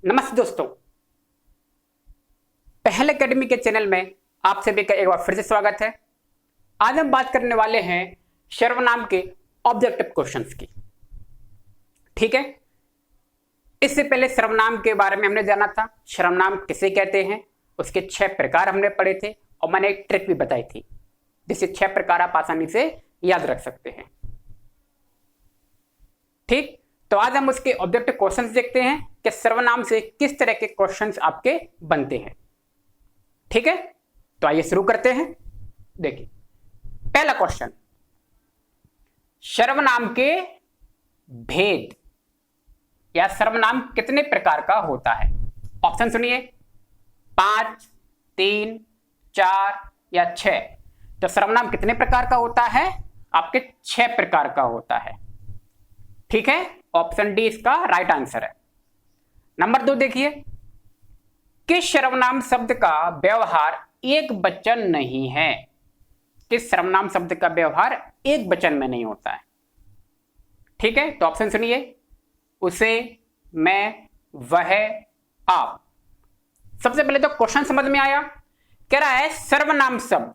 नमस्ते दोस्तों, पहल एकेडमी के चैनल में आप सभी का एक बार फिर से स्वागत है। आज हम बात करने वाले हैं सर्वनाम के ऑब्जेक्टिव क्वेश्चंस की। ठीक है, इससे पहले सर्वनाम के बारे में हमने जाना था, सर्वनाम किसे कहते हैं, उसके 6 प्रकार हमने पढ़े थे और मैंने एक ट्रिक भी बताई थी जिससे 6 प्रकार आप आसानी से याद रख सकते हैं। ठीक, तो आज हम उसके ऑब्जेक्टिव क्वेश्चंस देखते हैं कि सर्वनाम से किस तरह के क्वेश्चंस आपके बनते हैं। ठीक है, तो आइए शुरू करते हैं। देखिए, पहला क्वेश्चन, सर्वनाम के भेद या सर्वनाम कितने प्रकार का होता है। ऑप्शन सुनिए, 5, 3, 4 या 6। तो सर्वनाम कितने प्रकार का होता है? आपके 6 प्रकार का होता है। ठीक है, ऑप्शन डी इसका राइट आंसर है। नंबर 2 देखिए, किस सर्वनाम शब्द का व्यवहार एक वचन नहीं है? किस सर्वनाम शब्द का व्यवहार एक वचन में नहीं होता है? ठीक है, तो ऑप्शन सुनिए, उसे, मैं, वह, आप। सबसे पहले तो क्वेश्चन समझ में आया। कह रहा है सर्वनाम शब्द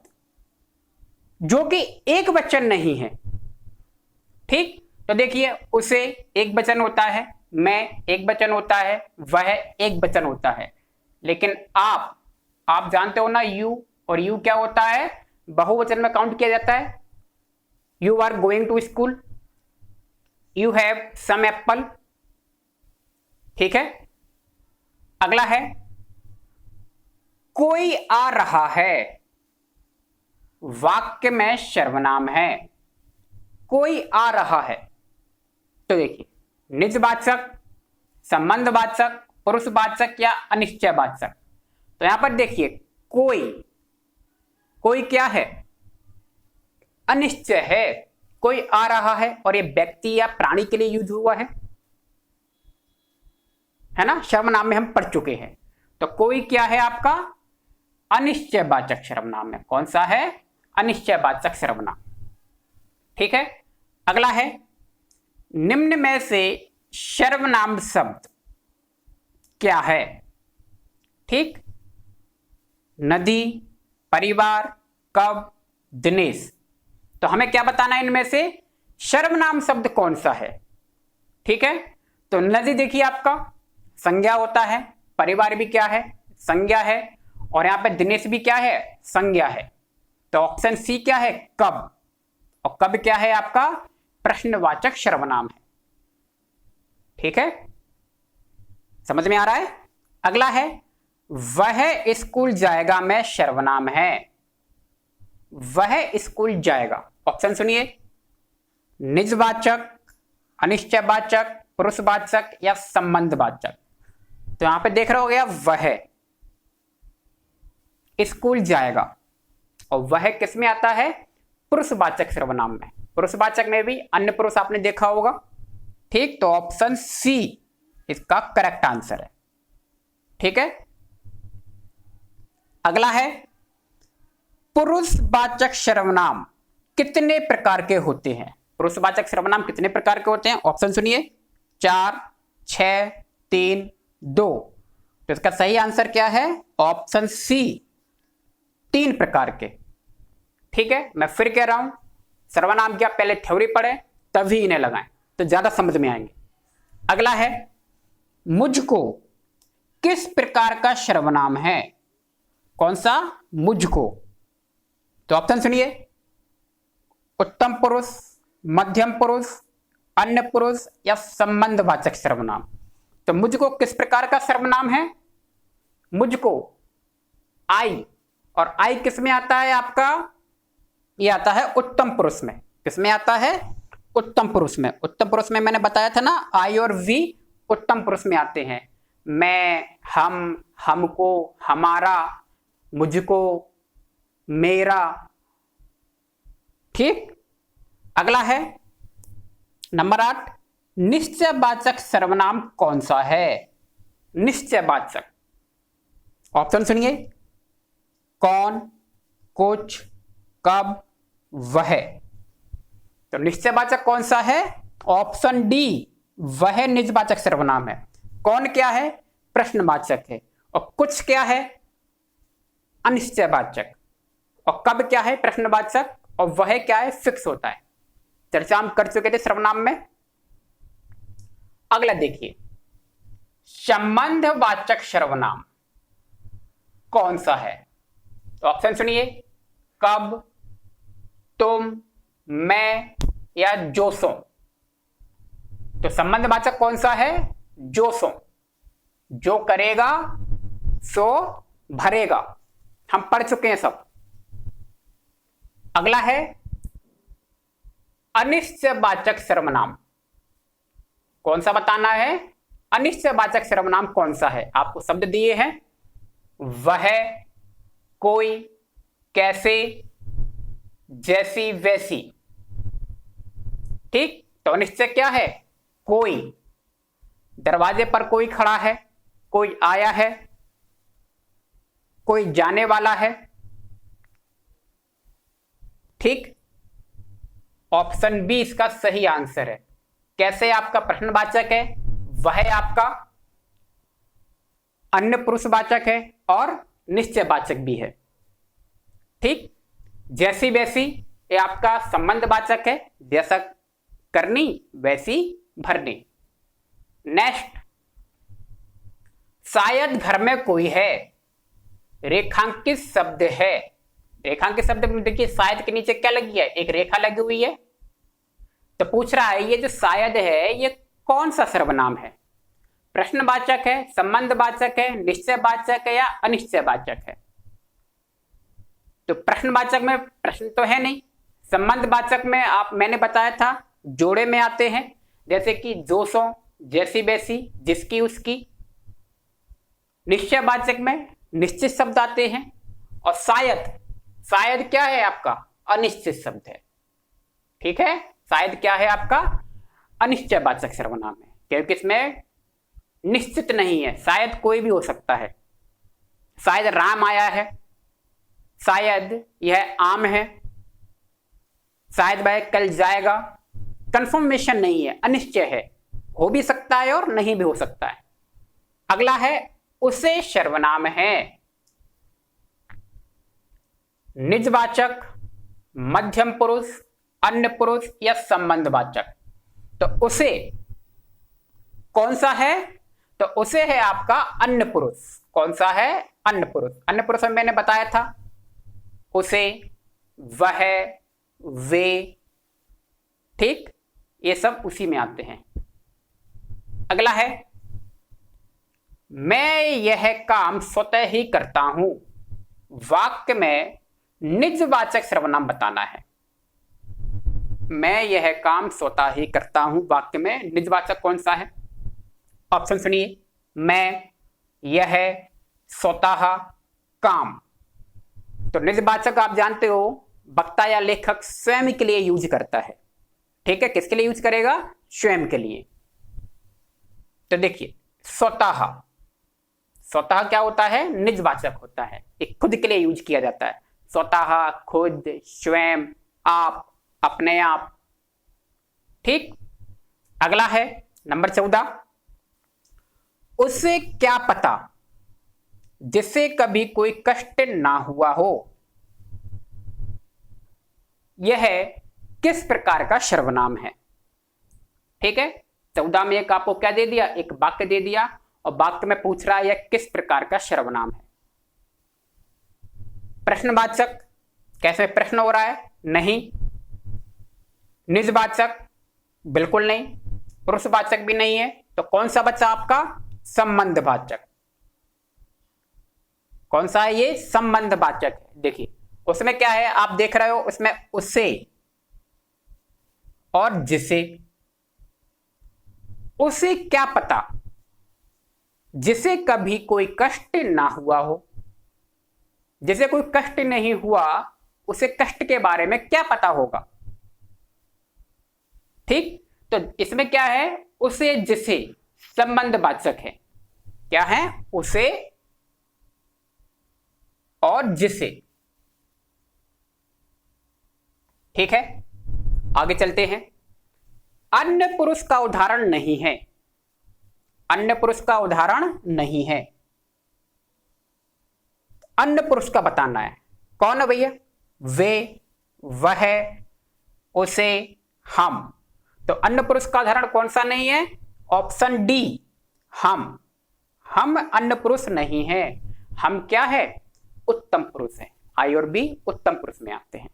जो कि एक वचन नहीं है। ठीक, तो देखिए, उसे एक वचन होता है, मैं एक वचन होता है, वह एक वचन होता है, लेकिन आप जानते हो ना, यू, और यू क्या होता है? बहुवचन में काउंट किया जाता है। You are going to school, you have some apple. ठीक है, अगला है कोई आ रहा है, वाक्य में सर्वनाम है। कोई आ रहा है, तो देखिए, निजवाचक, संबंधवाचक, पुरुषवाचक या अनिश्चयवाचक। तो यहां पर देखिए, कोई क्या है? अनिश्चय है। कोई आ रहा है और ये व्यक्ति या प्राणी के लिए यूज हुआ है ना, सर्वनाम में हम पढ़ चुके हैं। तो कोई क्या है आपका? अनिश्चयवाचक सर्वनाम है। कौन सा है? अनिश्चयवाचक सर्वनाम। ठीक है, अगला है, निम्न में से सर्वनाम शब्द क्या है? ठीक, नदी, परिवार, कब, दिनेश। तो हमें क्या बताना है इनमें से सर्वनाम शब्द कौन सा है? ठीक है, तो नदी देखिए आपका संज्ञा होता है, परिवार भी क्या है? संज्ञा है, और यहां पे दिनेश भी क्या है? संज्ञा है। तो ऑप्शन सी क्या है? कब। और कब क्या है आपका? प्रश्नवाचक सर्वनाम है। ठीक है, समझ में आ रहा है? अगला है, वह स्कूल जाएगा में सर्वनाम है। वह स्कूल जाएगा, ऑप्शन सुनिए, निजवाचक, अनिश्चयवाचक, पुरुषवाचक या संबंधवाचक। तो यहां पे देख रहे हो गया, वह स्कूल जाएगा, और वह किस में आता है? पुरुषवाचक सर्वनाम में। पुरुषवाचक में भी अन्य पुरुष आपने देखा होगा। ठीक, तो ऑप्शन सी इसका करेक्ट आंसर है। ठीक है, अगला है, पुरुषवाचक सर्वनाम कितने प्रकार के होते हैं? पुरुषवाचक सर्वनाम कितने प्रकार के होते हैं? ऑप्शन सुनिए, 4, 6, 3, 2। तो इसका सही आंसर क्या है? ऑप्शन सी, 3 प्रकार के। ठीक है, मैं फिर कह रहा हूं, सर्वनाम क्या पहले थ्योरी पढ़े तभी इन्हें लगाएं तो ज्यादा समझ में आएंगे। अगला है, मुझको किस प्रकार का सर्वनाम है? कौन सा? मुझको। तो ऑप्शन सुनिए, उत्तम पुरुष, मध्यम पुरुष, अन्य पुरुष या संबंधवाचक सर्वनाम। तो मुझको किस प्रकार का सर्वनाम है? मुझको आई, और आई किस में आता है आपका? ये आता है उत्तम पुरुष में। किस में आता है? उत्तम पुरुष में। उत्तम पुरुष में मैंने बताया था ना, आई और वी उत्तम पुरुष में आते हैं। मैं, हम, हमको, हमारा, मुझको, मेरा। ठीक, अगला है नंबर 8, निश्चयवाचक सर्वनाम कौन सा है? निश्चयवाचक, ऑप्शन सुनिए, कौन, कुछ, कब, वह। तो निश्चयवाचक कौन सा है? ऑप्शन डी, वह निजवाचक सर्वनाम है। कौन क्या है? प्रश्नवाचक है, और कुछ क्या है, अनिश्चयवाचक। और कब क्या है, प्रश्नवाचक, और वह क्या है, फिक्स होता है। चर्चा हम कर चुके थे सर्वनाम में। अगला देखिए, संबंधवाचक सर्वनाम कौन सा है? तो ऑप्शन सुनिए, कब, तुम, मैं या जो सो। तो संबंधवाचक कौन सा है? जो सो। जो करेगा सो भरेगा, हम पढ़ चुके हैं सब। अगला है अनिश्चयवाचक सर्वनाम। कौन सा बताना है? अनिश्चयवाचक सर्वनाम कौन सा है? आपको शब्द दिए हैं, वह, कोई, कैसे, जैसी, वैसी। ठीक, तो अनिश्चय क्या है? कोई। दरवाजे पर कोई खड़ा है, कोई आया है, कोई जाने वाला है। ठीक, ऑप्शन बी इसका सही आंसर है। कैसे आपका प्रश्नवाचक है, वह आपका अन्य पुरुषवाचक है और निश्चयवाचक भी है। ठीक, जैसी वैसी ये आपका संबंधवाचक है, जैसा करनी वैसी भरनी। नेक्स्ट, शायद घर में कोई है, रेखांकित शब्द है। रेखांकित शब्द में देखिए शायद के नीचे क्या लगी है? एक रेखा लगी हुई है। तो पूछ रहा है ये जो शायद है ये कौन सा सर्वनाम है? प्रश्नवाचक है, संबंधवाचक है, निश्चयवाचक है या अनिश्चयवाचक है? तो प्रश्नवाचक में प्रश्न तो है नहीं। संबंधवाचक में मैंने बताया था जोड़े में आते हैं, जैसे कि जो सो, जैसी वैसी, जिसकी उसकी। निश्चयवाचक में निश्चित शब्द आते हैं। और शायद क्या है आपका? अनिश्चित शब्द है। ठीक है, शायद क्या है आपका? अनिश्चयवाचक सर्वनाम है, क्योंकि इसमें निश्चित नहीं है, शायद कोई भी हो सकता है। शायद राम आया है, शायद यह आम है, शायद वह कल जाएगा। कंफर्मेशन नहीं है, अनिश्चय है, हो भी सकता है और नहीं भी हो सकता है। अगला है उसे सर्वनाम है निजवाचक, मध्यम पुरुष, अन्य पुरुष या संबंधवाचक। तो उसे कौन सा है? तो उसे है आपका अन्य पुरुष। कौन सा है? अन्य पुरुष। अन्य पुरुष में मैंने बताया था उसे, वह, वे। ठीक, ये सब उसी में आते हैं। अगला है मैं यह काम स्वतः ही करता हूं। वाक्य में निजवाचक सर्वनाम बताना है। मैं यह काम स्वतः ही करता हूं, वाक्य में निजवाचक कौन सा है? ऑप्शन सुनिए, मैं, यह, स्वतः, काम। तो निजवाचक आप जानते हो वक्ता या लेखक स्वयं के लिए यूज करता है। ठीक है, किसके लिए यूज करेगा? स्वयं के लिए। तो देखिए स्वतः, स्वतः क्या होता है? निजवाचक होता है, एक खुद के लिए यूज किया जाता है। स्वतः, खुद, स्वयं, आप, अपने आप। ठीक, अगला है नंबर 14, उससे क्या पता जिससे कभी कोई कष्ट ना हुआ हो। यह किस प्रकार का सर्वनाम है? ठीक है, 14 में एक आपको क्या दे दिया? एक वाक्य दे दिया, और वाक्य में पूछ रहा है यह किस प्रकार का सर्वनाम है। प्रश्नवाचक, कैसे प्रश्न हो रहा है? नहीं। निजवाचक, बिल्कुल नहीं। पुरुषवाचक भी नहीं है। तो कौन सा बच्चा आपका? संबंधवाचक। कौन सा है ये? संबंधवाचक है। देखिए उसमें क्या है, आप देख रहे हो, उसमें उससे और जिसे। उसे क्या पता जिसे कभी कोई कष्ट ना हुआ हो। जिसे कोई कष्ट नहीं हुआ, उसे कष्ट के बारे में क्या पता होगा। ठीक, तो इसमें क्या है? उसे, जिसे, संबंधवाचक है। क्या है? उसे और जिसे। ठीक है, आगे चलते हैं। अन्य पुरुष का उदाहरण नहीं है। अन्य पुरुष का उदाहरण नहीं है। अन्य पुरुष का बताना है। कौन है भैया? वे, वह, उसे, हम। तो अन्य पुरुष का उदाहरण कौन सा नहीं है? ऑप्शन डी, हम। हम अन्य पुरुष नहीं है। हम क्या है? उत्तम पुरुष है। आई और बी उत्तम पुरुष में आते हैं।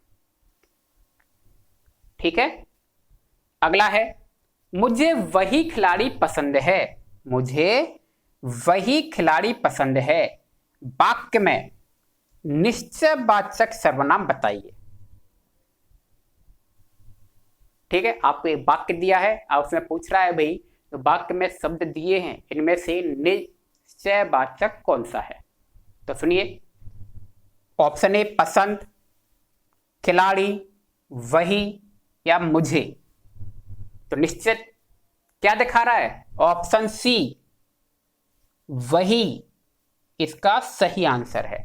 ठीक है। अगला है, मुझे वही खिलाड़ी पसंद है। मुझे वही खिलाड़ी पसंद है। वाक्य में निश्चयवाचक सर्वनाम बताइए। ठीक है, आपको एक वाक्य दिया है, आप उसमें पूछ रहा है भाई तो वाक्य में शब्द दिए हैं, इनमें से निश्चयवाचक कौन सा है? तो सुनिए, ऑप्शन ए पसंद, खिलाड़ी, वही या मुझे। तो निश्चित क्या दिखा रहा है? ऑप्शन सी, वही इसका सही आंसर है।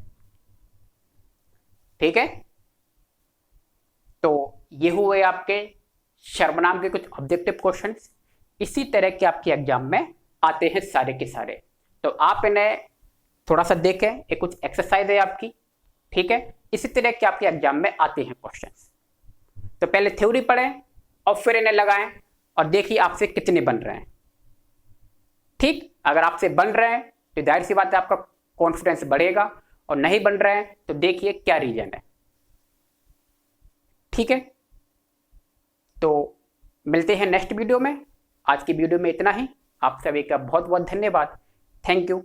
ठीक है, तो ये हुए आपके सर्वनाम के कुछ ऑब्जेक्टिव क्वेश्चंस। इसी तरह के आपके एग्जाम में आते हैं सारे के सारे। तो आप इन्हें थोड़ा सा देखें, ये कुछ एक्सरसाइज है आपकी। ठीक है, इसी तरह के आपके एग्जाम में आते हैं क्वेश्चंस। तो पहले थ्योरी पढ़ें और फिर इन्हें लगाएं और देखिए आपसे कितने बन रहे हैं। ठीक, अगर आपसे बन रहे हैं तो जाहिर सी बात है आपका कॉन्फिडेंस बढ़ेगा, और नहीं बन रहे हैं तो देखिए क्या रीजन है। ठीक है, तो मिलते हैं नेक्स्ट वीडियो में। आज की वीडियो में इतना ही। आप सभी का बहुत बहुत धन्यवाद। Thank you.